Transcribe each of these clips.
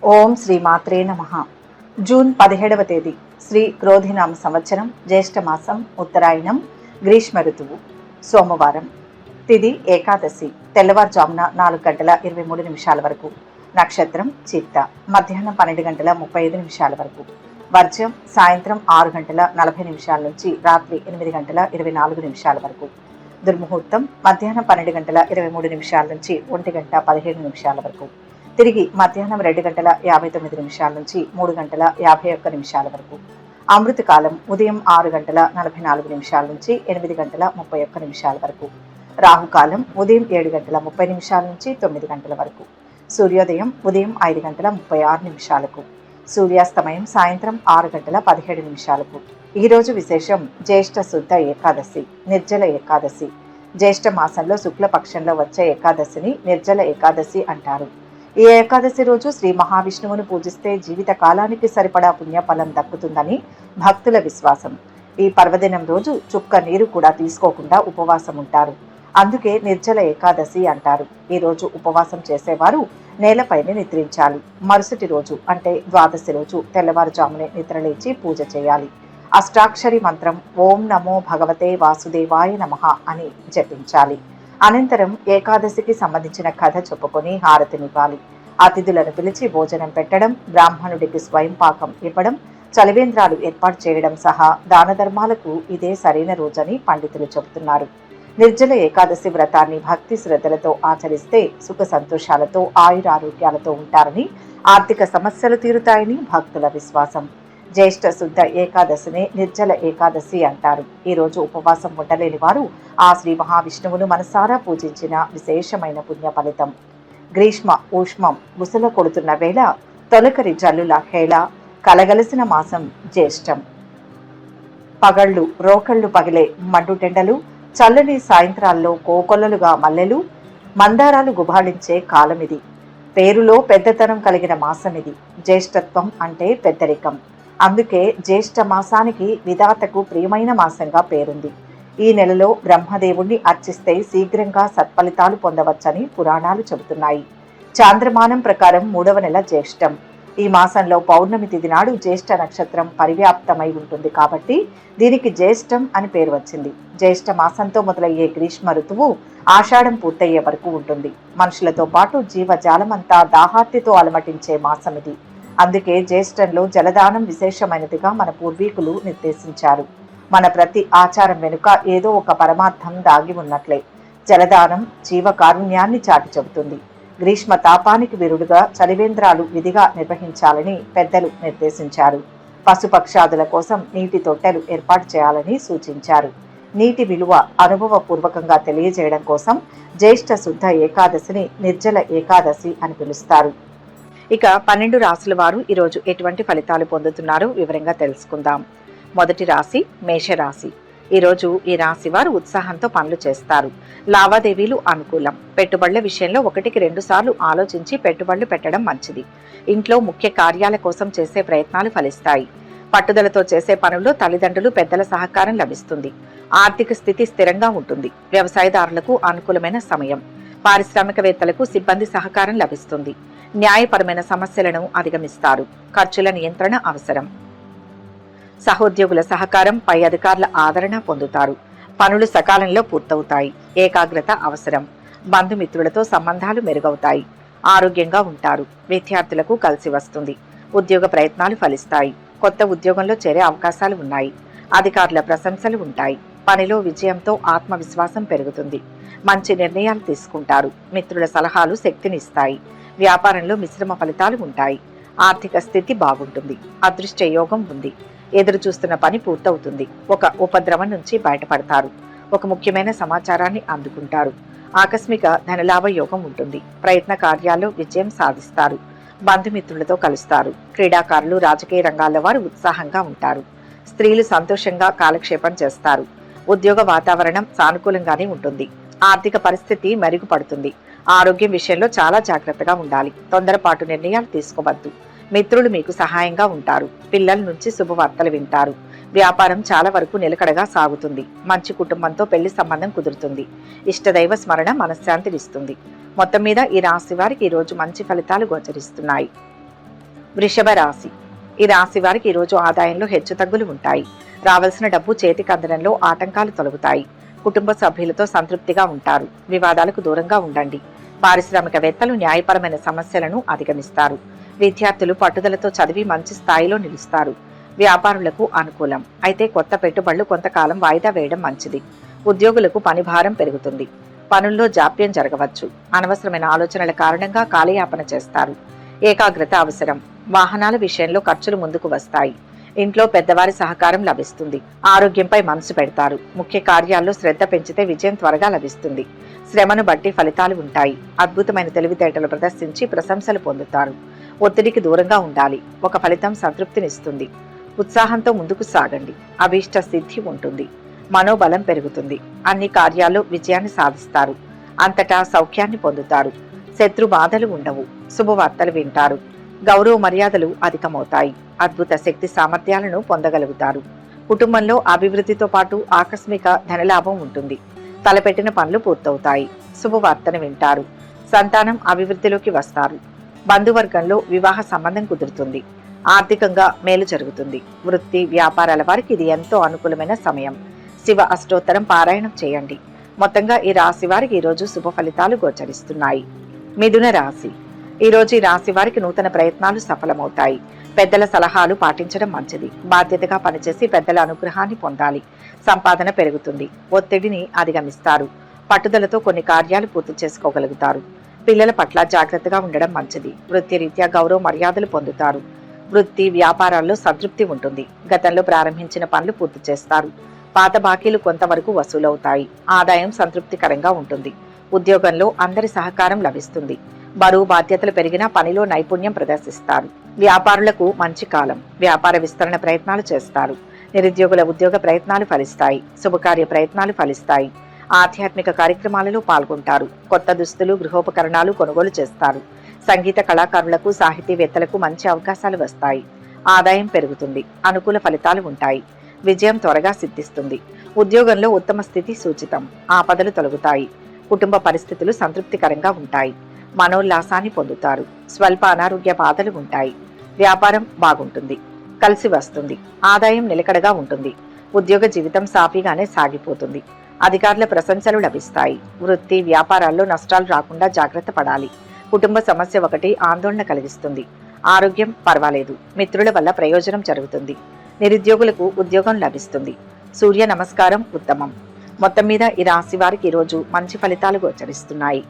ఓం శ్రీ మాత్రే నమః. జూన్ 17వ తేదీ శ్రీ క్రోధినామ సంవత్సరం, జ్యేష్ఠమాసం, ఉత్తరాయణం, గ్రీష్మ ఋతువు, సోమవారం. తిథి ఏకాదశి, తెల్లవారుజామున 4:23 వరకు. నక్షత్రం చిత్త, మధ్యాహ్నం 12:35 వరకు. వర్జం సాయంత్రం 6:40 నుంచి రాత్రి 8:24 వరకు. దుర్ముహూర్తం మధ్యాహ్నం 12:23 నుంచి 1:17 వరకు. తిరిగి మధ్యాహ్నం 2:59 నుంచి 3:51 వరకు. అమృతకాలం ఉదయం 6:44 నుంచి 8:31 వరకు. రాహుకాలం ఉదయం 7:30 నుంచి 9 వరకు. సూర్యోదయం ఉదయం 5:36. సూర్యాస్తమయం సాయంత్రం 6:17. ఈరోజు విశేషం జ్యేష్ఠ శుద్ధ ఏకాదశి, నిర్జల ఏకాదశి. జ్యేష్ఠ మాసంలో శుక్లపక్షంలో వచ్చే ఏకాదశిని నిర్జల ఏకాదశి అంటారు. ఈ ఏకాదశి రోజు శ్రీ మహావిష్ణువును పూజిస్తే జీవిత కాలానికి సరిపడా పుణ్యఫలం దక్కుతుందని భక్తుల విశ్వాసం. ఈ పర్వదినం రోజు చుక్క నీరు కూడా తీసుకోకుండా ఉపవాసం ఉంటారు. అందుకే నిర్జల ఏకాదశి అంటారు. ఈ రోజు ఉపవాసం చేసేవారు నేలపైనే నిద్రించాలి. మరుసటి రోజు అంటే ద్వాదశి రోజు తెల్లవారుజామునే నిద్రలేచి పూజ చేయాలి. అష్టాక్షరి మంత్రం ఓం నమో భగవతే వాసుదేవాయ నమః అని జపించాలి. అనంతరం ఏకాదశికి సంబంధించిన కథ చెప్పుకొని హారతినివ్వాలి. అతిథులను పిలిచి భోజనం పెట్టడం, బ్రాహ్మణుడికి స్వయం పాకం ఇవ్వడం, చలివేంద్రాలు ఏర్పాటు చేయడం సహా దాన ధర్మాలకు ఇదే సరైన రోజని పండితులు చెబుతున్నారు. నిర్జల ఏకాదశి వ్రతాన్ని భక్తి శ్రద్ధలతో ఆచరిస్తే సుఖ సంతోషాలతో ఆయురారోగ్యాలతో ఉంటారని, ఆర్థిక సమస్యలు తీరుతాయని భక్తుల విశ్వాసం. జ్యేష్ఠ శుద్ధ ఏకాదశిని నిర్జల ఏకాదశి అంటారు. ఈ రోజు ఉపవాసం ఉండలేని వారు ఆ శ్రీ మహావిష్ణువును మనసారా పూజించిన విశేషమైన పుణ్య ఫలితం. గ్రీష్మ ఊష్మం ముసల కొడుతున్న వేళ తొలకరి జల్లుల హేళ కలగలసిన మాసం జ్యేష్టం. పగళ్ళు రోకళ్ళు పగిలే మండుటెండలు, చల్లని సాయంత్రాల్లో కోకొల్లలుగా మల్లెలు, మందారాలు గుబాళించే కాలమిది. పేరులో పెద్దతనం కలిగిన మాసమిది. జ్యేష్ఠత్వం అంటే పెద్దరికం. అందుకే జ్యేష్ఠ మాసానికి విధాతకు ప్రియమైన మాసంగా పేరుంది. ఈ నెలలో బ్రహ్మదేవుణ్ణి అర్చిస్తే శీఘ్రంగా సత్ఫలితాలు పొందవచ్చని పురాణాలు చెబుతున్నాయి. చాంద్రమానం ప్రకారం 3వ నెల జ్యేష్టం. ఈ మాసంలో పౌర్ణమి తిథి నాడు జ్యేష్ఠ నక్షత్రం పరివ్యాప్తమై ఉంటుంది కాబట్టి దీనికి జ్యేష్టం అని పేరు వచ్చింది. జ్యేష్ఠ మాసంతో మొదలయ్యే గ్రీష్మ ఋతువు ఆషాఢం పూర్తయ్యే వరకు ఉంటుంది. మనుషులతో పాటు జీవజాలమంతా దాహార్తితో అలమటించే మాసం ఇది. అందుకే జ్యేష్టంలో జలదానం విశేషమైనదిగా మన పూర్వీకులు నిర్దేశించారు. మన ప్రతి ఆచారం వెనుక ఏదో ఒక పరమార్థం దాగి ఉన్నట్లే. జలదానం జీవకారుణ్యాన్ని చాటి చెబుతుంది. గ్రీష్మ తాపానికి విరుడుగా చలివేంద్రాలు విధిగా నిర్వహించాలని పెద్దలు నిర్దేశించారు. పశుపక్షాదుల కోసం నీటి తొట్టెలు ఏర్పాటు చేయాలని సూచించారు. నీటి విలువ అనుభవపూర్వకంగా తెలియజేయడం కోసం జ్యేష్ఠ శుద్ధ ఏకాదశిని నిర్జల ఏకాదశి అని పిలుస్తారు. ఇక 12 రాశుల వారు ఈరోజు ఎటువంటి ఫలితాలు పొందుతున్నారో వివరంగా తెలుసుకుందాం. మొదటి రాశి మేషరాశి. ఈరోజు ఈ రాశి వారు ఉత్సాహంతో పనులు చేస్తారు. లావాదేవీలు అనుకూలం. పెట్టుబడుల విషయంలో 1కి 2 సార్లు ఆలోచించి పెట్టుబడులు పెట్టడం మంచిది. ఇంట్లో ముఖ్య కార్యాల కోసం చేసే ప్రయత్నాలు ఫలిస్తాయి. పట్టుదలతో చేసే పనుల్లో తల్లిదండ్రులు పెద్దల సహకారం లభిస్తుంది. ఆర్థిక స్థితి స్థిరంగా ఉంటుంది. వ్యవసాయదారులకు అనుకూలమైన సమయం. పారిశ్రామికవేత్తలకు సిబ్బంది సహకారం లభిస్తుంది. న్యాయపరమైన సమస్యలను అధిగమిస్తారు. ఖర్చుల నియంత్రణ అవసరం. సహోద్యోగుల సహకారం, పై అధికారుల ఆదరణ పొందుతారు. పనులు సకాలంలో పూర్తవుతాయి. ఏకాగ్రత అవసరం. బంధుమిత్రులతో సంబంధాలు మెరుగవుతాయి. ఆరోగ్యంగా ఉంటారు. విద్యార్థులకు కలిసి వస్తుంది. ఉద్యోగ ప్రయత్నాలు ఫలిస్తాయి. కొత్త ఉద్యోగంలో చేరే అవకాశాలు ఉన్నాయి. అధికారుల ప్రశంసలు ఉంటాయి. పనిలో విజయంతో ఆత్మవిశ్వాసం పెరుగుతుంది. మంచి నిర్ణయాలు తీసుకుంటారు. మిత్రుల సలహాలు శక్తినిస్తాయి. వ్యాపారంలో మిశ్రమ ఫలితాలు ఉంటాయి. ఆర్థిక స్థితి బాగుంటుంది. అదృష్ట యోగం ఉంది. ఎదురు చూస్తున్న పని పూర్తవుతుంది. ఒక ఉపద్రవం నుంచి బయటపడతారు. ఒక ముఖ్యమైన సమాచారాన్ని అందుకుంటారు. ఆకస్మిక ధనలాభ యోగం ఉంటుంది. ప్రయత్న కార్యాల్లో విజయం సాధిస్తారు. బంధుమిత్రులతో కలుస్తారు. క్రీడాకారులు, రాజకీయ రంగాల్లో వారు ఉత్సాహంగా ఉంటారు. స్త్రీలు సంతోషంగా కాలక్షేపం చేస్తారు. ఉద్యోగ వాతావరణం సానుకూలంగానే ఉంటుంది. ఆర్థిక పరిస్థితి మెరుగుపడుతుంది. ఆరోగ్యం విషయంలో చాలా జాగ్రత్తగా ఉండాలి. తొందరపాటు నిర్ణయాలు తీసుకోవద్దు. మిత్రులు మీకు సహాయంగా ఉంటారు. పిల్లల నుంచి శుభవార్తలు వింటారు. వ్యాపారం చాలా వరకు నిలకడగా సాగుతుంది. మంచి కుటుంబంతో పెళ్లి సంబంధం కుదురుతుంది. ఇష్టదైవ స్మరణ మనశ్శాంతినిస్తుంది. మొత్తం మీద ఈ రాశి వారికి ఈరోజు మంచి ఫలితాలు గోచరిస్తున్నాయి. వృషభ రాశి. ఈ రాశి వారికి ఈరోజు ఆదాయంలో హెచ్చుతగ్గులు ఉంటాయి. రావాల్సిన డబ్బు చేతికి అందడంలో ఆటంకాలు తొలగుతాయి. కుటుంబ సభ్యులతో సంతృప్తిగా ఉంటారు. వివాదాలకు దూరంగా ఉండండి. పారిశ్రామికవేత్తలు న్యాయపరమైన సమస్యలను అధిగమిస్తారు. విద్యార్థులు పట్టుదలతో చదివి మంచి స్థాయిలో నిలుస్తారు. వ్యాపారులకు అనుకూలం. అయితే కొత్త పెట్టుబడులు కొంతకాలం వాయిదా వేయడం మంచిది. ఉద్యోగులకు పని భారం పెరుగుతుంది. పనుల్లో జాప్యం జరగవచ్చు. అనవసరమైన ఆలోచనల కారణంగా కాలయాపన చేస్తారు. ఏకాగ్రత అవసరం. వాహనాల విషయంలో ఖర్చులు ముందుకు వస్తాయి. ఇంట్లో పెద్దవారి సహకారం లభిస్తుంది. ఆరోగ్యంపై మనసు పెడతారు. ముఖ్య కార్యాల్లో శ్రద్ధ పెంచితే విజయం త్వరగా లభిస్తుంది. శ్రమను బట్టి ఫలితాలు ఉంటాయి. అద్భుతమైన తెలివితేటలు ప్రదర్శించి ప్రశంసలు పొందుతారు. ఒత్తిడికి దూరంగా ఉండాలి. ఒక ఫలితం సంతృప్తినిస్తుంది. ఉత్సాహంతో ముందుకు సాగండి. అభీష్ట సిద్ధి ఉంటుంది. మనోబలం పెరుగుతుంది. అన్ని కార్యాల్లో విజయాన్ని సాధిస్తారు. అంతటా సౌఖ్యాన్ని పొందుతారు. శత్రు బాధలు ఉండవు. శుభవార్తలు వింటారు. గౌరవ మర్యాదలు అధికమవుతాయి. అద్భుత శక్తి సామర్థ్యాలను పొందగలుగుతారు. కుటుంబంలో అభివృద్ధితో పాటు ఆకస్మిక ధనలాభం ఉంటుంది. తలపెట్టిన పనులు పూర్తవుతాయి. శుభవార్తను వింటారు. సంతానం అభివృద్ధిలోకి వస్తారు. బంధువర్గంలో వివాహ సంబంధం కుదురుతుంది. ఆర్థికంగా మేలు జరుగుతుంది. వృత్తి వ్యాపారాల వారికి ఇది ఎంతో అనుకూలమైన సమయం. శివ అష్టోత్తరం పారాయణం చేయండి. మొత్తంగా ఈ రాశి వారికి ఈరోజు శుభ ఫలితాలు గోచరిస్తున్నాయి. మిథున రాశి. ఈరోజు ఈ రాశి వారికి నూతన ప్రయత్నాలు సఫలమవుతాయి. పెద్దల సలహాలు పాటించడం మంచిది. బాధ్యతగా పనిచేసి పెద్దల అనుగ్రహాన్ని పొందాలి. సంపాదన పెరుగుతుంది. ఒత్తిడిని అధిగమిస్తారు. పట్టుదలతో కొన్ని కార్యాలు పూర్తి చేసుకోగలుగుతారు. పిల్లల పట్ల జాగ్రత్తగా ఉండడం మంచిది. వృత్తిరీత్యా గౌరవ మర్యాదలు పొందుతారు. వృత్తి వ్యాపారాల్లో సంతృప్తి ఉంటుంది. గతంలో ప్రారంభించిన పనులు పూర్తి చేస్తారు. పాత బాకీలు కొంతవరకు వసూలవుతాయి. ఆదాయం సంతృప్తికరంగా ఉంటుంది. ఉద్యోగంలో అందరి సహకారం లభిస్తుంది. బరువు బాధ్యతలు పెరిగినా పనిలో నైపుణ్యం ప్రదర్శిస్తారు. వ్యాపారులకు మంచి కాలం. వ్యాపార విస్తరణ ప్రయత్నాలు చేస్తారు. నిరుద్యోగుల ఉద్యోగ ప్రయత్నాలు ఫలిస్తాయి. శుభకార్య ప్రయత్నాలు ఫలిస్తాయి. ఆధ్యాత్మిక కార్యక్రమాలలో పాల్గొంటారు. కొత్త దుస్తులు గృహోపకరణాలు కొనుగోలు చేస్తారు. సంగీత కళాకారులకు సాహితీవేత్తలకు మంచి అవకాశాలు వస్తాయి. ఆదాయం పెరుగుతుంది. అనుకూల ఫలితాలు ఉంటాయి. విజయం త్వరగా సిద్ధిస్తుంది. ఉద్యోగంలో ఉత్తమ స్థితి సూచితం. ఆపదలు తొలగుతాయి. కుటుంబ పరిస్థితులు సంతృప్తికరంగా ఉంటాయి. మనోల్లాసాన్ని పొందుతారు. స్వల్ప అనారోగ్య బాధలు ఉంటాయి. వ్యాపారం బాగుంటుంది. కలిసి వస్తుంది. ఆదాయం నిలకడగా ఉంటుంది. ఉద్యోగ జీవితం సాఫీగానే సాగిపోతుంది. అధికారుల ప్రశంసలు లభిస్తాయి. వృత్తి వ్యాపారాల్లో నష్టాలు రాకుండా జాగ్రత్త పడాలి. కుటుంబ సమస్య ఒకటి ఆందోళన కలిగిస్తుంది. ఆరోగ్యం పర్వాలేదు. మిత్రుల వల్ల ప్రయోజనం జరుగుతుంది. నిరుద్యోగులకు ఉద్యోగం లభిస్తుంది. సూర్య నమస్కారం ఉత్తమం. మొత్తం మీద ఈ రాశి వారికి ఈరోజు మంచి ఫలితాలు గోచరిస్తున్నాయి.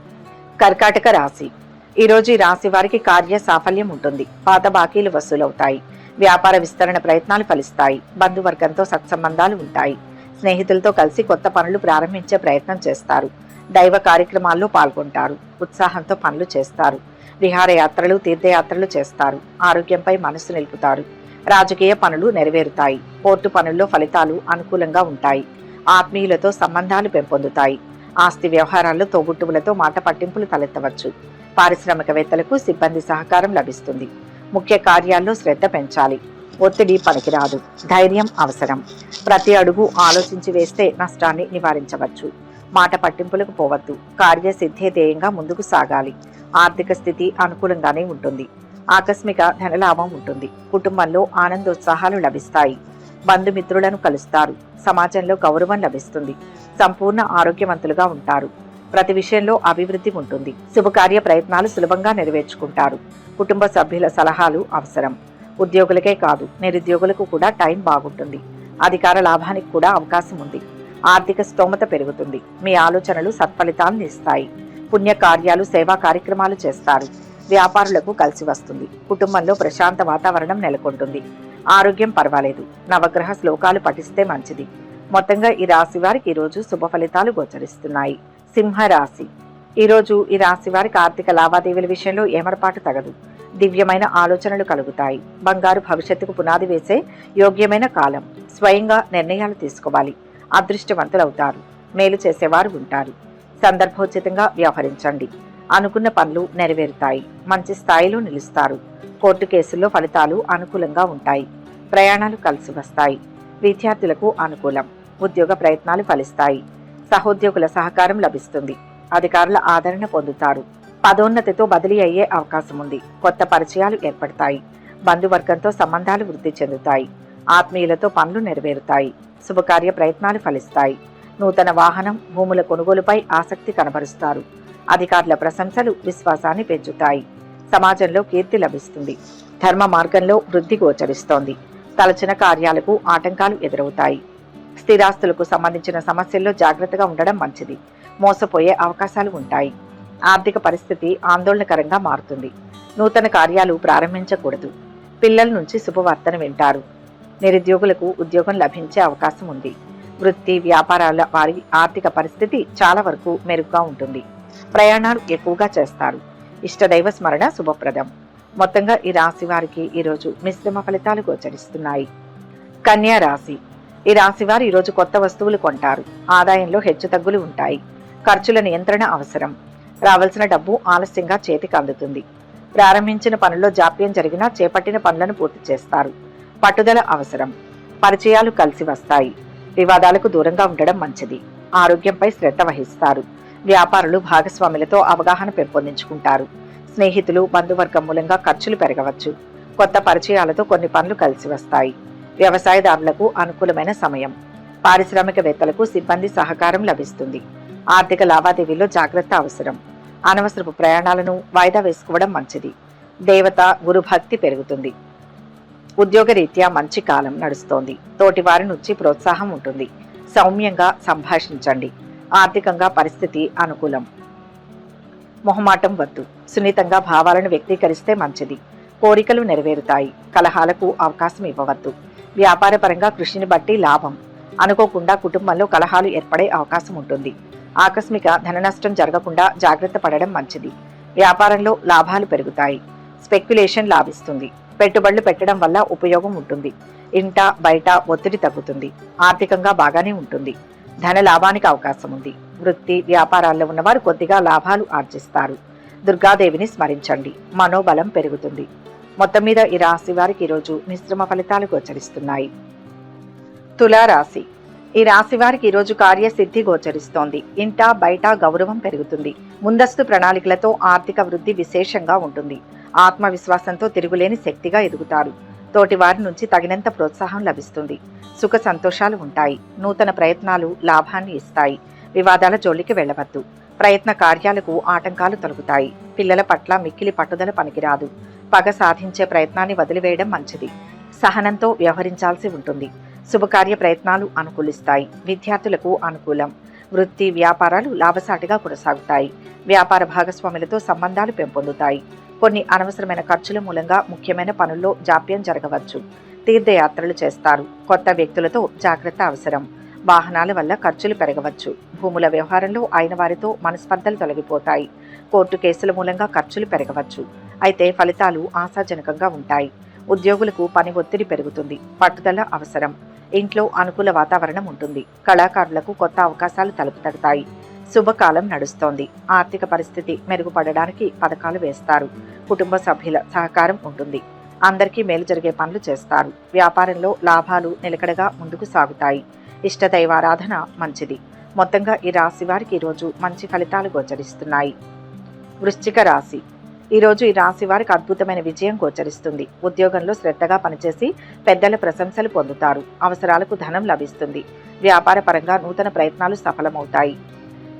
కర్కాటక రాశి. ఈరోజు ఈ రాశి వారికి కార్య సాఫల్యం ఉంటుంది. పాత బాకీలు వసూలవుతాయి. వ్యాపార విస్తరణ ప్రయత్నాలు ఫలిస్తాయి. బంధువర్గంతో సత్సంబంధాలు ఉంటాయి. స్నేహితులతో కలిసి కొత్త పనులు ప్రారంభించే ప్రయత్నం చేస్తారు. దైవ కార్యక్రమాల్లో పాల్గొంటారు. ఉత్సాహంతో పనులు చేస్తారు. విహారయాత్రలు తీర్థయాత్రలు చేస్తారు. ఆరోగ్యంపై మనసు నిలుపుతారు. రాజకీయ పనులు నెరవేరుతాయి. కోర్టు పనుల్లో ఫలితాలు అనుకూలంగా ఉంటాయి. ఆత్మీయులతో సంబంధాలు పెంపొందుతాయి. ఆస్తి వ్యవహారాల్లో తోబుట్టువులతో మాట పట్టింపులు తలెత్తవచ్చు. పారిశ్రామికవేత్తలకు సిబ్బంది సహకారం లభిస్తుంది. ముఖ్య కార్యాల్లో శ్రద్ధ పెంచాలి. ఒత్తిడి పనికిరాదు. ధైర్యం అవసరం. ప్రతి అడుగు ఆలోచించి వేస్తే నష్టాన్ని నివారించవచ్చు. మాట పట్టింపులకు పోవద్దు. కార్యసిద్ధే ధ్యేయంగా ముందుకు సాగాలి. ఆర్థిక స్థితి అనుకూలంగానే ఉంటుంది. ఆకస్మిక ధనలాభం ఉంటుంది. కుటుంబంలో ఆనందోత్సాహాలు లభిస్తాయి. బంధుమిత్రులను కలుస్తారు. సమాజంలో గౌరవం లభిస్తుంది. సంపూర్ణ ఆరోగ్యవంతులుగా ఉంటారు. ప్రతి విషయంలో అభివృద్ధి ఉంటుంది. శుభకార్య ప్రయత్నాలు సులభంగా నెరవేర్చుకుంటారు. కుటుంబ సభ్యుల సలహాలు అవసరం. ఉద్యోగులకే కాదు నిరుద్యోగులకు కూడా టైం బాగుంటుంది. అధికార లాభానికి కూడా అవకాశం ఉంది. ఆర్థిక స్తోమత పెరుగుతుంది. మీ ఆలోచనలు సత్ఫలితాలను ఇస్తాయి. పుణ్య కార్యాలు సేవా కార్యక్రమాలు చేస్తారు. వ్యాపారులకు కలిసి వస్తుంది. కుటుంబంలో ప్రశాంత వాతావరణం నెలకొంటుంది. ఆరోగ్యం పర్వాలేదు. నవగ్రహ శ్లోకాలు పఠిస్తే మంచిది. మొత్తంగా ఈ రాశి వారికి ఈరోజు శుభ ఫలితాలు గోచరిస్తున్నాయి. సింహరాశి. ఈరోజు ఈ రాశి వారికి ఆర్థిక లావాదేవీల విషయంలో ఏమరపాటు తగదు. దివ్యమైన ఆలోచనలు కలుగుతాయి. బంగారు భవిష్యత్తుకు పునాది వేసే యోగ్యమైన కాలం. స్వయంగా నిర్ణయాలు తీసుకోవాలి. అదృష్టవంతులవుతారు. మేలు చేసేవారు ఉంటారు. సందర్భోచితంగా వ్యవహరించండి. అనుకున్న పనులు నెరవేరుతాయి. మంచి స్థాయిలో నిలుస్తారు. కోర్టు కేసుల్లో ఫలితాలు అనుకూలంగా ఉంటాయి. ప్రయాణాలు కలిసి వస్తాయి. విద్యార్థులకు అనుకూలం. ఉద్యోగ ప్రయత్నాలు ఫలిస్తాయి. సహోద్యోగుల సహకారం లభిస్తుంది. అధికారుల ఆదరణ పొందుతారు. పదోన్నతితో బదిలీ అయ్యే అవకాశం ఉంది. కొత్త పరిచయాలు ఏర్పడతాయి. బంధువర్గంతో సంబంధాలు వృద్ధి చెందుతాయి. ఆత్మీయులతో పనులు నెరవేరుతాయి. శుభకార్య ప్రయత్నాలు ఫలిస్తాయి. నూతన వాహనం, భూముల కొనుగోలుపై ఆసక్తి కనబరుస్తారు. అధికారుల ప్రశంసలు విశ్వాసాన్ని పెంచుతాయి. సమాజంలో కీర్తి లభిస్తుంది. ధర్మ మార్గంలో వృద్ధి గోచరిస్తోంది. తలచిన కార్యాలకు ఆటంకాలు ఎదురవుతాయి. స్థిరాస్తులకు సంబంధించిన సమస్యల్లో జాగ్రత్తగా ఉండడం మంచిది. మోసపోయే అవకాశాలు ఉంటాయి. ఆర్థిక పరిస్థితి ఆందోళనకరంగా మారుతుంది. నూతన కార్యాలు ప్రారంభించకూడదు. పిల్లల నుంచి శుభవార్తను వింటారు. నిరుద్యోగులకు ఉద్యోగం లభించే అవకాశం ఉంది. వృత్తి వ్యాపారాల వారి ఆర్థిక పరిస్థితి చాలా వరకు మెరుగ్గా ఉంటుంది. ప్రయాణాలు ఎక్కువగా చేస్తారు. ఇష్టదైవ స్మరణ శుభప్రదం. మొత్తంగా ఈ రాశి వారికి ఈరోజు మిశ్రమ ఫలితాలు గోచరిస్తున్నాయి. కన్యా రాశి. ఈ రాశి వారు ఈరోజు కొత్త వస్తువులు కొంటారు. ఆదాయంలో హెచ్చుతగ్గులు ఉంటాయి. ఖర్చుల నియంత్రణ అవసరం. రావాల్సిన డబ్బు ఆలస్యంగా చేతికి అందుతుంది. ప్రారంభించిన పనుల్లో జాప్యం జరిగినా చేపట్టిన పనులను పూర్తి చేస్తారు. పట్టుదల అవసరం. పరిచయాలు కలిసి వస్తాయి. వివాదాలకు దూరంగా ఉండడం మంచిది. ఆరోగ్యంపై శ్రద్ధ వహిస్తారు. వ్యాపారులు భాగస్వాములతో అవగాహన పెంపొందించుకుంటారు. స్నేహితులు, బంధువర్గం మూలంగా ఖర్చులు పెరగవచ్చు. కొత్త పరిచయాలతో కొన్ని పనులు కలిసి వస్తాయి. వ్యవసాయదారులకు అనుకూలమైన సమయం. పారిశ్రామికవేత్తలకు సిబ్బంది సహకారం లభిస్తుంది. ఆర్థిక లావాదేవీల్లో జాగ్రత్త అవసరం. అనవసరపు ప్రయాణాలను వాయిదా వేసుకోవడం మంచిది. దేవత, గురుభక్తి పెరుగుతుంది. ఉద్యోగరీత్యా మంచి కాలం నడుస్తోంది. తోటి వారి నుంచి ప్రోత్సాహం ఉంటుంది. సౌమ్యంగా సంభాషించండి. ఆర్థికంగా పరిస్థితి అనుకూలం. మొహమాటం వద్దు. సున్నితంగా భావాలను వ్యక్తీకరిస్తే మంచిది. కోరికలు నెరవేరుతాయి. కలహాలకు అవకాశం ఇవ్వవద్దు. వ్యాపారపరంగా కృషిని బట్టి లాభం. అనుకోకుండా కుటుంబంలో కలహాలు ఏర్పడే అవకాశం ఉంటుంది. ఆకస్మిక ధన నష్టం జరగకుండా జాగ్రత్త పడడం మంచిది. వ్యాపారంలో లాభాలు పెరుగుతాయి. స్పెక్యులేషన్ లాభిస్తుంది. పెట్టుబడులు పెట్టడం వల్ల ఉపయోగం ఉంటుంది. ఇంట బయట ఒత్తిడి తగ్గుతుంది. ఆర్థికంగా బాగానే ఉంటుంది. ధన లాభానికి అవకాశం ఉంది. వృత్తి వ్యాపారాల్లో ఉన్నవారు కొద్దిగా లాభాలు ఆర్జిస్తారు. దుర్గాదేవిని స్మరించండి. మనోబలం పెరుగుతుంది. మొత్తం మీద ఈ రాశి వారికి ఈరోజు మిశ్రమ ఫలితాలు గోచరిస్తున్నాయి. తులారాశి. ఈ రాశి వారికి ఈరోజు కార్యసిద్ధి గోచరిస్తోంది. ఇంట బయట గౌరవం పెరుగుతుంది. ముందస్తు ప్రణాళికలతో ఆర్థిక వృద్ధి విశేషంగా ఉంటుంది. ఆత్మవిశ్వాసంతో తిరుగులేని శక్తిగా ఎదుగుతారు. తోటి వారి నుంచి తగినంత ప్రోత్సాహం లభిస్తుంది. సుఖ సంతోషాలు ఉంటాయి. నూతన ప్రయత్నాలు లాభాన్ని ఇస్తాయి. వివాదాల జోలికి వెళ్లవద్దు. ప్రయత్న కార్యాలకు ఆటంకాలు తొలగుతాయి. పిల్లల పట్ల మిక్కిలి పట్టుదల పనికిరాదు. పగ సాధించే ప్రయత్నాన్ని వదిలివేయడం మంచిది. సహనంతో వ్యవహరించాల్సి ఉంటుంది. శుభకార్య ప్రయత్నాలు అనుకూలిస్తాయి. విద్యార్థులకు అనుకూలం. వృత్తి వ్యాపారాలు లాభసాటిగా కొనసాగుతాయి. వ్యాపార భాగస్వాములతో సంబంధాలు పెంపొందుతాయి. కొన్ని అనవసరమైన ఖర్చుల మూలంగా ముఖ్యమైన పనుల్లో జాప్యం జరగవచ్చు. తీర్థయాత్రలు చేస్తారు. కొత్త వ్యక్తులతో జాగ్రత్త అవసరం. వాహనాల వల్ల ఖర్చులు పెరగవచ్చు. భూముల వ్యవహారంలో అయిన వారితో మనస్పర్ధలు తొలగిపోతాయి. కోర్టు కేసుల మూలంగా ఖర్చులు పెరగవచ్చు. అయితే ఫలితాలు ఆశాజనకంగా ఉంటాయి. ఉద్యోగులకు పని ఒత్తిడి పెరుగుతుంది. పట్టుదల అవసరం. ఇంట్లో అనుకూల వాతావరణం ఉంటుంది. కళాకారులకు కొత్త అవకాశాలు తలుపు తడతాయి. శుభకాలం నడుస్తోంది. ఆర్థిక పరిస్థితి మెరుగుపడడానికి పథకాలు వేస్తారు. కుటుంబ సభ్యుల సహకారం ఉంటుంది. అందరికీ మేలు జరిగే పనులు చేస్తారు. వ్యాపారంలో లాభాలు నిలకడగా ముందుకు సాగుతాయి. ఇష్టదైవారాధన మంచిది. మొత్తంగా ఈ రాశి వారికి ఈరోజు మంచి ఫలితాలు గోచరిస్తున్నాయి. వృశ్చిక రాశి. ఈరోజు ఈ రాశి వారికి అద్భుతమైన విజయం గోచరిస్తుంది. ఉద్యోగంలో శ్రద్ధగా పనిచేసి పెద్దల ప్రశంసలు పొందుతారు. అవసరాలకు ధనం లభిస్తుంది. వ్యాపార పరంగా నూతన ప్రయత్నాలు సఫలమవుతాయి.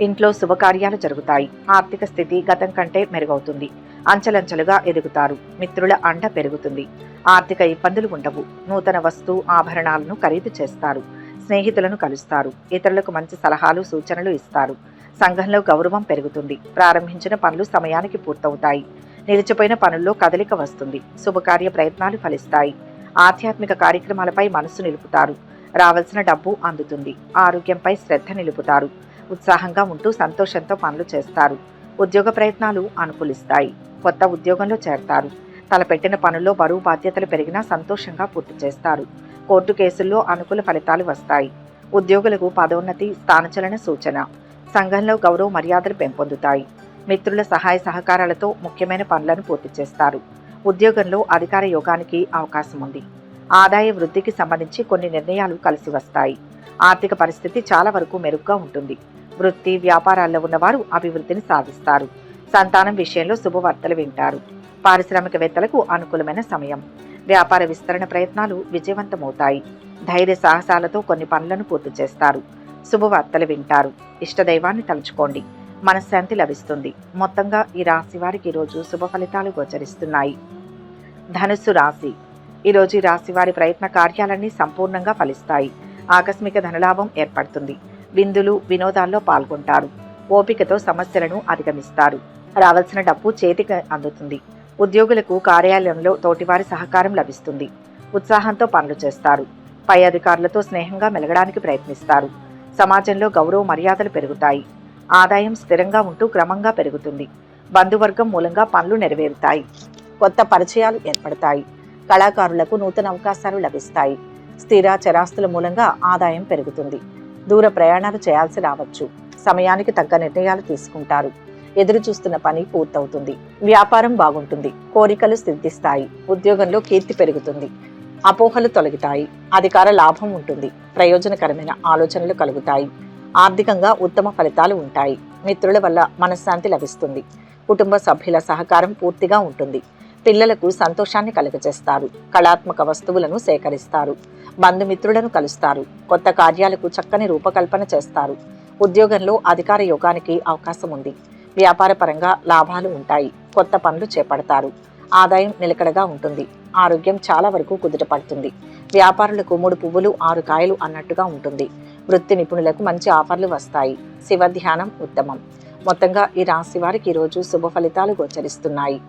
ఇంట్లో శుభకార్యాలు జరుగుతాయి. ఆర్థిక స్థితి గతం కంటే మెరుగవుతుంది. అంచెలంచెలుగా ఎదుగుతారు. మిత్రుల అండ పెరుగుతుంది. ఆర్థిక ఇబ్బందులు ఉండవు. నూతన వస్తు ఆభరణాలను ఖరీదు చేస్తారు. స్నేహితులను కలుస్తారు. ఇతరులకు మంచి సలహాలు సూచనలు ఇస్తారు. సంఘంలో గౌరవం పెరుగుతుంది. ప్రారంభించిన పనులు సమయానికి పూర్తవుతాయి. నిలిచిపోయిన పనుల్లో కదలిక వస్తుంది. శుభకార్య ప్రయత్నాలు ఫలిస్తాయి. ఆధ్యాత్మిక కార్యక్రమాలపై మనస్సు నిలుపుతారు. రావాల్సిన డబ్బు అందుతుంది. ఆరోగ్యంపై శ్రద్ధ నిలుపుతారు. ఉత్సాహంగా ఉంటూ సంతోషంతో పనులు చేస్తారు. ఉద్యోగ ప్రయత్నాలు అనుకూలిస్తాయి. కొత్త ఉద్యోగంలో చేరతారు. తలపెట్టిన పనుల్లో బరువు బాధ్యతలు పెరిగినా సంతోషంగా పూర్తి చేస్తారు. కోర్టు కేసుల్లో అనుకూల ఫలితాలు వస్తాయి. ఉద్యోగులకు పదోన్నతి, స్థానచలన సూచన. సంఘంలో గౌరవ మర్యాదలు పెంపొందుతాయి. మిత్రుల సహాయ సహకారాలతో ముఖ్యమైన పనులను పూర్తి చేస్తారు. ఉద్యోగంలో అధికార యోగానికి అవకాశం ఉంది. ఆదాయ వృద్ధికి సంబంధించి కొన్ని నిర్ణయాలు కలిసి వస్తాయి. ఆర్థిక పరిస్థితి చాలా వరకు మెరుగ్గా ఉంటుంది. వృత్తి వ్యాపారాల్లో ఉన్నవారు అభివృద్ధిని సాధిస్తారు. సంతానం విషయంలో శుభవార్తలు వింటారు. పారిశ్రామికవేత్తలకు అనుకూలమైన సమయం. వ్యాపార విస్తరణ ప్రయత్నాలు విజయవంతమవుతాయి. ధైర్య సాహసాలతో కొన్ని పనులను పూర్తి చేస్తారు. శుభవార్తలు వింటారు. ఇష్టదైవాన్ని తలుచుకోండి. మనశ్శాంతి లభిస్తుంది. మొత్తంగా ఈ రాశి వారికి ఈరోజు శుభ ఫలితాలు గోచరిస్తున్నాయి. ధనుస్సు రాశి. ఈరోజు ఈ రాశి వారి ప్రయత్న కార్యాలన్నీ సంపూర్ణంగా ఫలిస్తాయి. ఆకస్మిక ధనలాభం ఏర్పడుతుంది. విందులు వినోదాల్లో పాల్గొంటారు. ఓపికతో సమస్యలను అధిగమిస్తారు. రావాల్సిన డబ్బు చేతికి అందుతుంది. ఉద్యోగులకు కార్యాలయంలో తోటివారి సహకారం లభిస్తుంది. ఉత్సాహంతో పనులు చేస్తారు. పై అధికారులతో స్నేహంగా మెలగడానికి ప్రయత్నిస్తారు. సమాజంలో గౌరవ మర్యాదలు పెరుగుతాయి. ఆదాయం స్థిరంగా ఉంటూ క్రమంగా పెరుగుతుంది. బంధువర్గం మూలంగా పనులు నెరవేరుతాయి. కొత్త పరిచయాలు ఏర్పడతాయి. కళాకారులకు నూతన అవకాశాలు లభిస్తాయి. స్థిర చరాస్తుల మూలంగా ఆదాయం పెరుగుతుంది. దూర ప్రయాణాలు చేయాల్సి రావచ్చు. సమయానికి తగ్గ నిర్ణయాలు తీసుకుంటారు. ఎదురు చూస్తున్న పని పూర్తవుతుంది. వ్యాపారం బాగుంటుంది. కోరికలు సిద్ధిస్తాయి. ఉద్యోగంలో కీర్తి పెరుగుతుంది. అపోహలు తొలగుతాయి. అధికార లాభం ఉంటుంది. ప్రయోజనకరమైన ఆలోచనలు కలుగుతాయి. ఆర్థికంగా ఉత్తమ ఫలితాలు ఉంటాయి. మిత్రుల వల్ల మనశ్శాంతి లభిస్తుంది. కుటుంబ సభ్యుల సహకారం పూర్తిగా ఉంటుంది. పిల్లలకు సంతోషాన్ని కలుగజేస్తారు. కళాత్మక వస్తువులను సేకరిస్తారు. బంధుమిత్రులను కలుస్తారు. కొత్త కార్యాలకు చక్కని రూపకల్పన చేస్తారు. ఉద్యోగంలో అధికార యోగానికి అవకాశం ఉంది. వ్యాపార పరంగా లాభాలు ఉంటాయి. కొత్త పనులు చేపడతారు. ఆదాయం నిలకడగా ఉంటుంది. ఆరోగ్యం చాలా వరకు కుదుటపడుతుంది. వ్యాపారులకు 3 పువ్వులు 6 కాయలు అన్నట్టుగా ఉంటుంది. వృత్తి నిపుణులకు మంచి ఆఫర్లు వస్తాయి. శివ ధ్యానం ఉత్తమం. మొత్తంగా ఈ రాశి వారికి ఈరోజు శుభ ఫలితాలు గోచరిస్తున్నాయి.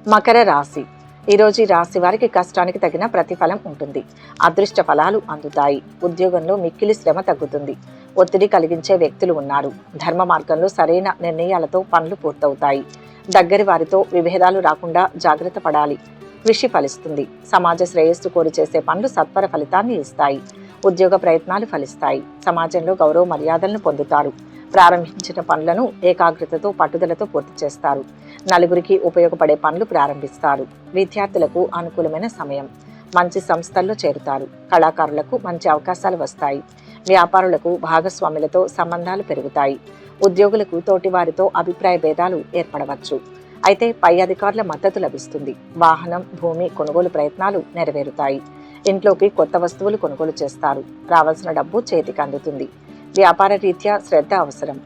మకర రాశి. ఈరోజు ఈ రాశి వారికి కష్టానికి తగిన ప్రతిఫలం ఉంటుంది. అదృష్ట ఫలాలు అందుతాయి. ఉద్యోగంలో మిక్కిలి శ్రమ తగ్గుతుంది. ఒత్తిడి కలిగించే వ్యక్తులు ఉన్నారు. ధర్మ మార్గంలో సరైన నిర్ణయాలతో పనులు పూర్తవుతాయి. దగ్గరి వారితో విభేదాలు రాకుండా జాగ్రత్త పడాలి. కృషి ఫలిస్తుంది. సమాజ శ్రేయస్సు కోరి చేసే పనులు సత్వర ఫలితాన్ని ఇస్తాయి. ఉద్యోగ ప్రయత్నాలు ఫలిస్తాయి. సమాజంలో గౌరవ మర్యాదలను పొందుతారు. ప్రారంభించిన పనులను ఏకాగ్రతతో పట్టుదలతో పూర్తి చేస్తారు. నలుగురికి ఉపయోగపడే పనులు ప్రారంభిస్తారు. విద్యార్థులకు అనుకూలమైన సమయం. మంచి సంస్థల్లో చేరుతారు. కళాకారులకు మంచి అవకాశాలు వస్తాయి. వ్యాపారులకు భాగస్వాములతో సంబంధాలు పెరుగుతాయి. ఉద్యోగులకు తోటివారితో అభిప్రాయ భేదాలు ఏర్పడవచ్చు. అయితే పై అధికారుల మద్దతు లభిస్తుంది. వాహనం భూమి కొనుగోలు ప్రయత్నాలు నెరవేరుతాయి. ఇంట్లోకి కొత్త వస్తువులు కొనుగోలు చేస్తారు. రావాల్సిన డబ్బు చేతికి అందుతుంది. వ్యాపార రీత్యా శ్రద్ధ అవసరం.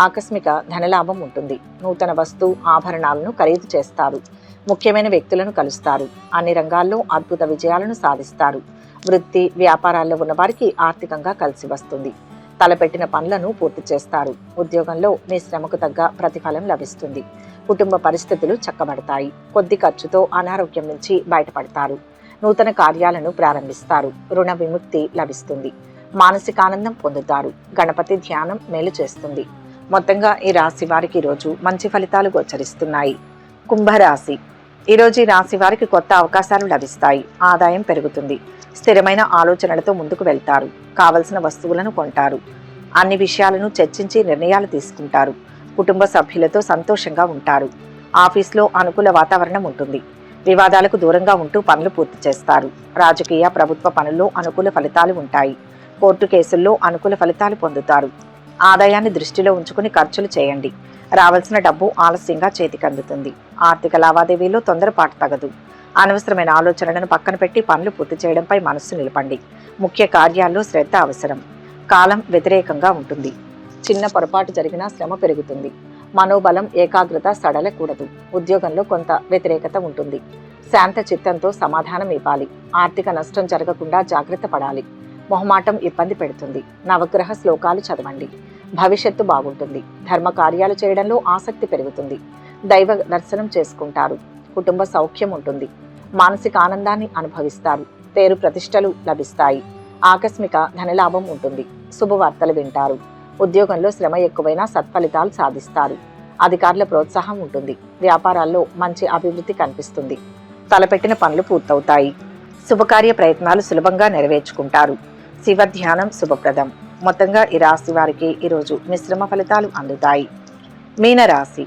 ఆకస్మిక ధనలాభం ఉంటుంది. నూతన వస్తు ఆభరణాలను ఖరీదు చేస్తారు. ముఖ్యమైన వ్యక్తులను కలుస్తారు. అన్ని రంగాల్లో అద్భుత విజయాలను సాధిస్తారు. వృత్తి వ్యాపారాల్లో ఉన్నవారికి ఆర్థికంగా కలిసి వస్తుంది. తలపెట్టిన పనులను పూర్తి చేస్తారు. ఉద్యోగంలో మీ శ్రమకు తగ్గ ప్రతిఫలం లభిస్తుంది. కుటుంబ పరిస్థితులు చక్కబడతాయి. కొద్ది ఖర్చుతో అనారోగ్యం నుంచి బయటపడతారు. నూతన కార్యాలను ప్రారంభిస్తారు. రుణ విముక్తి లభిస్తుంది. మానసిక ఆనందం పొందుతారు. గణపతి ధ్యానం మేలు చేస్తుంది. మొత్తంగా ఈ రాశి వారికి ఈరోజు మంచి ఫలితాలు గోచరిస్తున్నాయి. కుంభరాశి. ఈరోజు ఈ రాశి వారికి కొత్త అవకాశాలు లభిస్తాయి. ఆదాయం పెరుగుతుంది. స్థిరమైన ఆలోచనలతో ముందుకు వెళ్తారు. కావలసిన వస్తువులను కొంటారు. అన్ని విషయాలను చర్చించి నిర్ణయాలు తీసుకుంటారు. కుటుంబ సభ్యులతో సంతోషంగా ఉంటారు. ఆఫీస్లో అనుకూల వాతావరణం ఉంటుంది. వివాదాలకు దూరంగా ఉంటూ పనులు పూర్తి చేస్తారు. రాజకీయ ప్రభుత్వ పనుల్లో అనుకూల ఫలితాలు ఉంటాయి. కోర్టు కేసుల్లో అనుకూల ఫలితాలు పొందుతారు. ఆదాయాన్ని దృష్టిలో ఉంచుకుని ఖర్చులు చేయండి. రావాల్సిన డబ్బు ఆలస్యంగా చేతికి అందుతుంది. ఆర్థిక లావాదేవీల్లో తొందరపాటు తగదు. అనవసరమైన ఆలోచనలను పక్కన పెట్టి పనులు పూర్తి చేయడంపై మనస్సు నిలపండి. ముఖ్య కార్యాల్లో శ్రద్ధ అవసరం. కాలం వ్యతిరేకంగా ఉంటుంది. చిన్న పొరపాటు జరిగినా శ్రమ పెరుగుతుంది. మనోబలం ఏకాగ్రత సడలకూడదు. ఉద్యోగంలో కొంత వ్యతిరేకత ఉంటుంది. శాంత చిత్తంతో సమాధానం ఇవ్వాలి. ఆర్థిక నష్టం జరగకుండా జాగ్రత్త పడాలి. మొహమాటం ఇబ్బంది పెడుతుంది. నవగ్రహ శ్లోకాలు చదవండి. భవిష్యత్తు బాగుంటుంది. ధర్మ కార్యాలు చేయడంలో ఆసక్తి పెరుగుతుంది. దైవ దర్శనం చేసుకుంటారు. కుటుంబ సౌఖ్యం ఉంటుంది. మానసిక ఆనందాన్ని అనుభవిస్తారు. పేరు ప్రతిష్టలు లభిస్తాయి. ఆకస్మిక ధనలాభం ఉంటుంది. శుభవార్తలు వింటారు. ఉద్యోగంలో శ్రమ ఎక్కువైనా సత్ఫలితాలు సాధిస్తారు. అధికారుల ప్రోత్సాహం ఉంటుంది. వ్యాపారాల్లో మంచి అభివృద్ధి కనిపిస్తుంది. తలపెట్టిన పనులు పూర్తవుతాయి. శుభకార్య ప్రయత్నాలు సులభంగా నెరవేర్చుకుంటారు. శివ ధ్యానం శుభప్రదం. మొత్తంగా ఈ రాశి వారికి ఈరోజు మిశ్రమ ఫలితాలు అందుతాయి. మీనరాశి.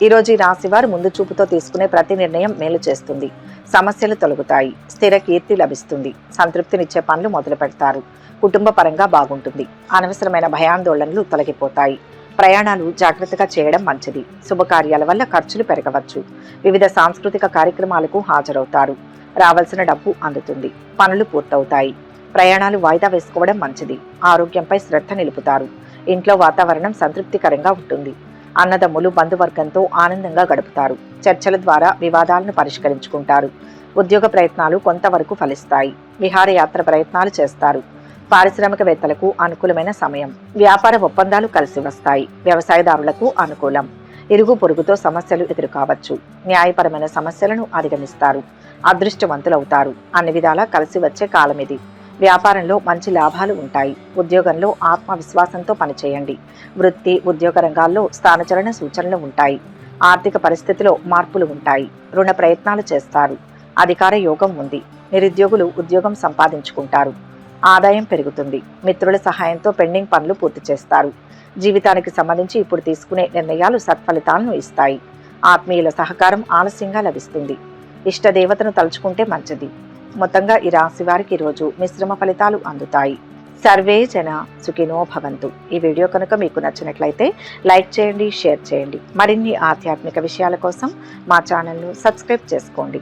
ఈరోజు ఈ రాశి వారు ముందు చూపుతో తీసుకునే ప్రతి నిర్ణయం మేలు చేస్తుంది. సమస్యలు తొలగుతాయి. స్థిర కీర్తి లభిస్తుంది. సంతృప్తినిచ్చే పనులు మొదలు పెడతారు. కుటుంబ పరంగా బాగుంటుంది. అనవసరమైన భయాందోళనలు తొలగిపోతాయి. ప్రయాణాలు జాగ్రత్తగా చేయడం మంచిది. శుభకార్యాల వల్ల ఖర్చులు పెరగవచ్చు. వివిధ సాంస్కృతిక కార్యక్రమాలకు హాజరవుతారు. రావాల్సిన డబ్బు అందుతుంది. పనులు పూర్తవుతాయి. ప్రయాణాలు వాయిదా వేసుకోవడం మంచిది. ఆరోగ్యంపై శ్రద్ధ నిలుపుతారు. ఇంట్లో వాతావరణం సంతృప్తికరంగా ఉంటుంది. అన్నదమ్ములు బంధువర్గంతో ఆనందంగా గడుపుతారు. చర్చల ద్వారా వివాదాలను పరిష్కరించుకుంటారు. ఉద్యోగ ప్రయత్నాలు కొంతవరకు ఫలిస్తాయి. విహారయాత్ర ప్రయత్నాలు చేస్తారు. పారిశ్రామికవేత్తలకు అనుకూలమైన సమయం. వ్యాపార ఒప్పందాలు కలిసి వస్తాయి. వ్యవసాయదారులకు అనుకూలం. ఇరుగు పొరుగుతో సమస్యలు ఎదురుకావచ్చు. న్యాయపరమైన సమస్యలను అధిగమిస్తారు. అదృష్టవంతులవుతారు. అన్ని విధాలా కలిసి వచ్చే కాలం ఇది. వ్యాపారంలో మంచి లాభాలు ఉంటాయి. ఉద్యోగంలో ఆత్మవిశ్వాసంతో పనిచేయండి. వృత్తి, ఉద్యోగ రంగాల్లో స్థానచలన సూచనలు ఉంటాయి. ఆర్థిక పరిస్థితిలో మార్పులు ఉంటాయి. రుణ ప్రయత్నాలు చేస్తారు. అధికార యోగం ఉంది. నిరుద్యోగులు ఉద్యోగం సంపాదించుకుంటారు. ఆదాయం పెరుగుతుంది. మిత్రుల సహాయంతో పెండింగ్ పనులు పూర్తి చేస్తారు. జీవితానికి సంబంధించి ఇప్పుడు తీసుకునే నిర్ణయాలు సత్ఫలితాలను ఇస్తాయి. ఆత్మీయుల సహకారం ఆలస్యంగా లభిస్తుంది. ఇష్టదేవతను తలుచుకుంటే మంచిది. మొత్తంగా ఈ రాశి వారికి ఈరోజు మిశ్రమ ఫలితాలు అందుతాయి. సర్వే జన సుఖినో భవంతు. ఈ వీడియో కనుక మీకు నచ్చినట్లయితే లైక్ చేయండి, షేర్ చేయండి. మరిన్ని ఆధ్యాత్మిక విషయాల కోసం మా ఛానల్ను సబ్స్క్రైబ్ చేసుకోండి.